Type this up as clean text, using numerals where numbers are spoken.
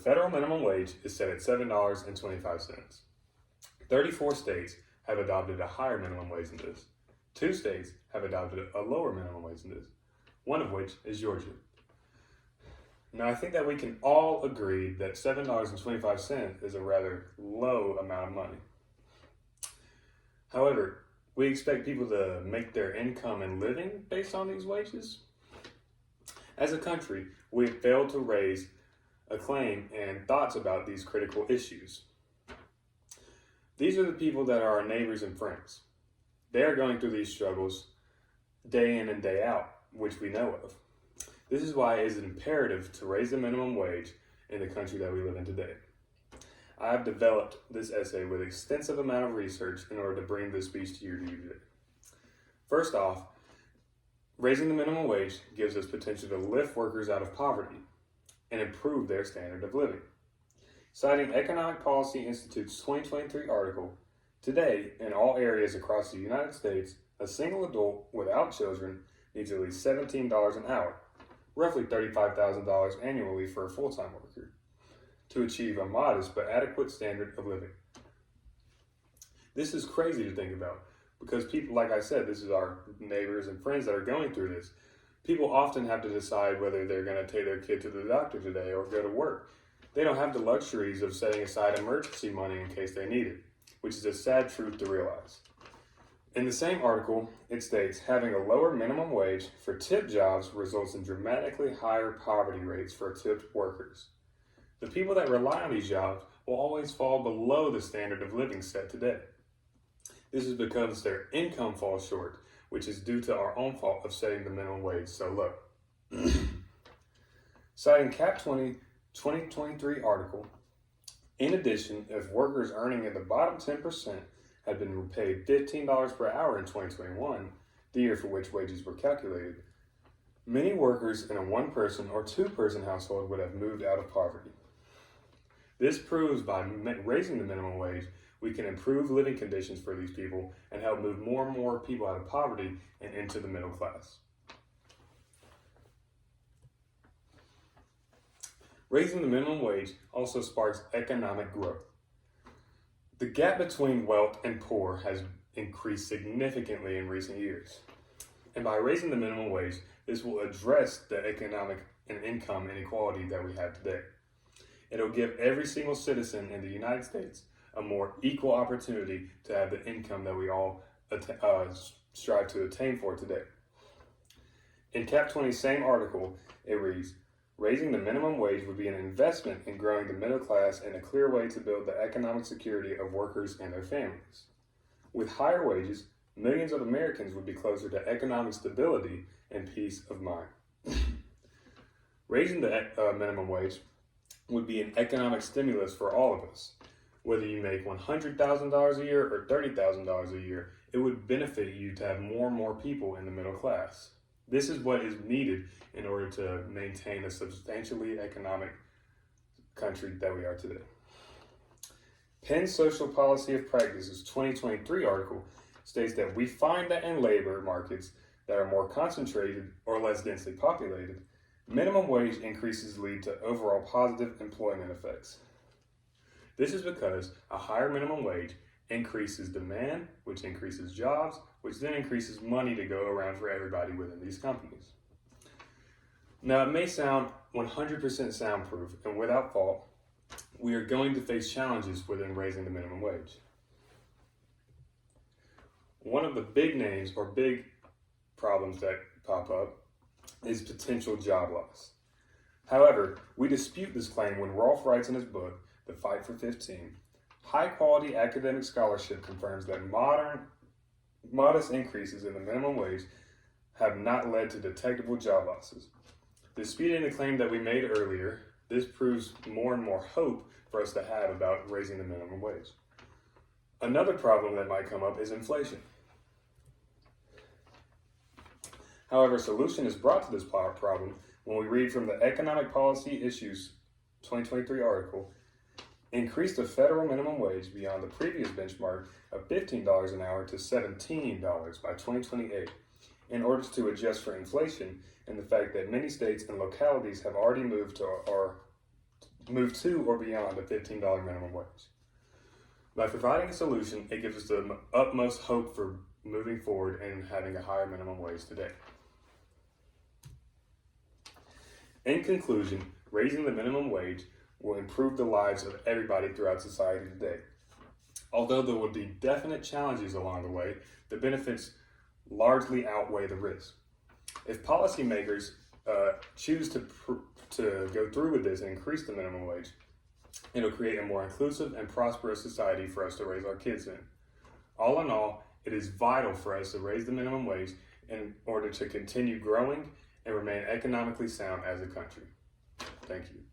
federal minimum wage is set at $7.25. 34 states have adopted a higher minimum wage than this. 2 states have adopted a lower minimum wage than this, one of which is Georgia. Now, I think that we can all agree that $7.25 is a rather low amount of money. However, we expect people to make their income and living based on these wages. As a country, we have failed to raise acclaim and thoughts about these critical issues. These are the people that are our neighbors and friends. They are going through these struggles day in and day out, which we know of. This is why it is imperative to raise the minimum wage in the country that we live in today. I have developed this essay with extensive amount of research in order to bring this speech to you today. First off, raising the minimum wage gives us potential to lift workers out of poverty and improve their standard of living. Citing Economic Policy Institute's 2023 article, today, in all areas across the United States, a single adult without children needs at least $17 an hour, roughly $35,000 annually for a full-time worker, to achieve a modest but adequate standard of living. This is crazy to think about because people, like I said, this is our neighbors and friends that are going through this. People often have to decide whether they're going to take their kid to the doctor today or go to work. They don't have the luxuries of setting aside emergency money in case they need it, which is a sad truth to realize. In the same article, it states having a lower minimum wage for tip jobs results in dramatically higher poverty rates for tipped workers. The people that rely on these jobs will always fall below the standard of living set today. This is because their income falls short, which is due to our own fault of setting the minimum wage so low. Citing Cap 20 2023 article, in addition, if workers earning in the bottom 10% had been paid $15 per hour in 2021, the year for which wages were calculated, many workers in a one-person or two-person household would have moved out of poverty. This proves by raising the minimum wage, we can improve living conditions for these people and help move more and more people out of poverty and into the middle class. Raising the minimum wage also sparks economic growth. The gap between wealth and poor has increased significantly in recent years. And by raising the minimum wage, this will address the economic and income inequality that we have today. It'll give every single citizen in the United States a more equal opportunity to have the income that we all strive to attain for today. In Cap 20's same article, it reads, raising the minimum wage would be an investment in growing the middle class and a clear way to build the economic security of workers and their families. With higher wages, millions of Americans would be closer to economic stability and peace of mind. Raising the minimum wage would be an economic stimulus for all of us. Whether you make $100,000 a year or $30,000 a year, it would benefit you to have more and more people in the middle class. This is what is needed in order to maintain a substantially economic country that we are today. Penn's Social Policy of Practice's 2023 article states that we find that in labor markets that are more concentrated or less densely populated, minimum wage increases lead to overall positive employment effects. This is because a higher minimum wage increases demand, which increases jobs, which then increases money to go around for everybody within these companies. Now, it may sound 100% soundproof and without fault, we are going to face challenges within raising the minimum wage. One of the big names or big problems that pop up is potential job loss. However, we dispute this claim when Rolf writes in his book, The Fight for 15, high-quality academic scholarship confirms that modest increases in the minimum wage have not led to detectable job losses. Disputing the claim that we made earlier, this proves more and more hope for us to have about raising the minimum wage. Another problem that might come up is inflation. However, a solution is brought to this problem when we read from the Economic Policy Issues 2023 article, increase the federal minimum wage beyond the previous benchmark of $15 an hour to $17 by 2028 in order to adjust for inflation and the fact that many states and localities have already moved to our move to or beyond a $15 minimum wage. By providing a solution, it gives us the utmost hope for moving forward and having a higher minimum wage today. In conclusion, raising the minimum wage will improve the lives of everybody throughout society today. Although there will be definite challenges along the way, the benefits largely outweigh the risks. If policymakers choose to go through with this and increase the minimum wage, it'll create a more inclusive and prosperous society for us to raise our kids in. All in all, it is vital for us to raise the minimum wage in order to continue growing and remain economically sound as a country. Thank you.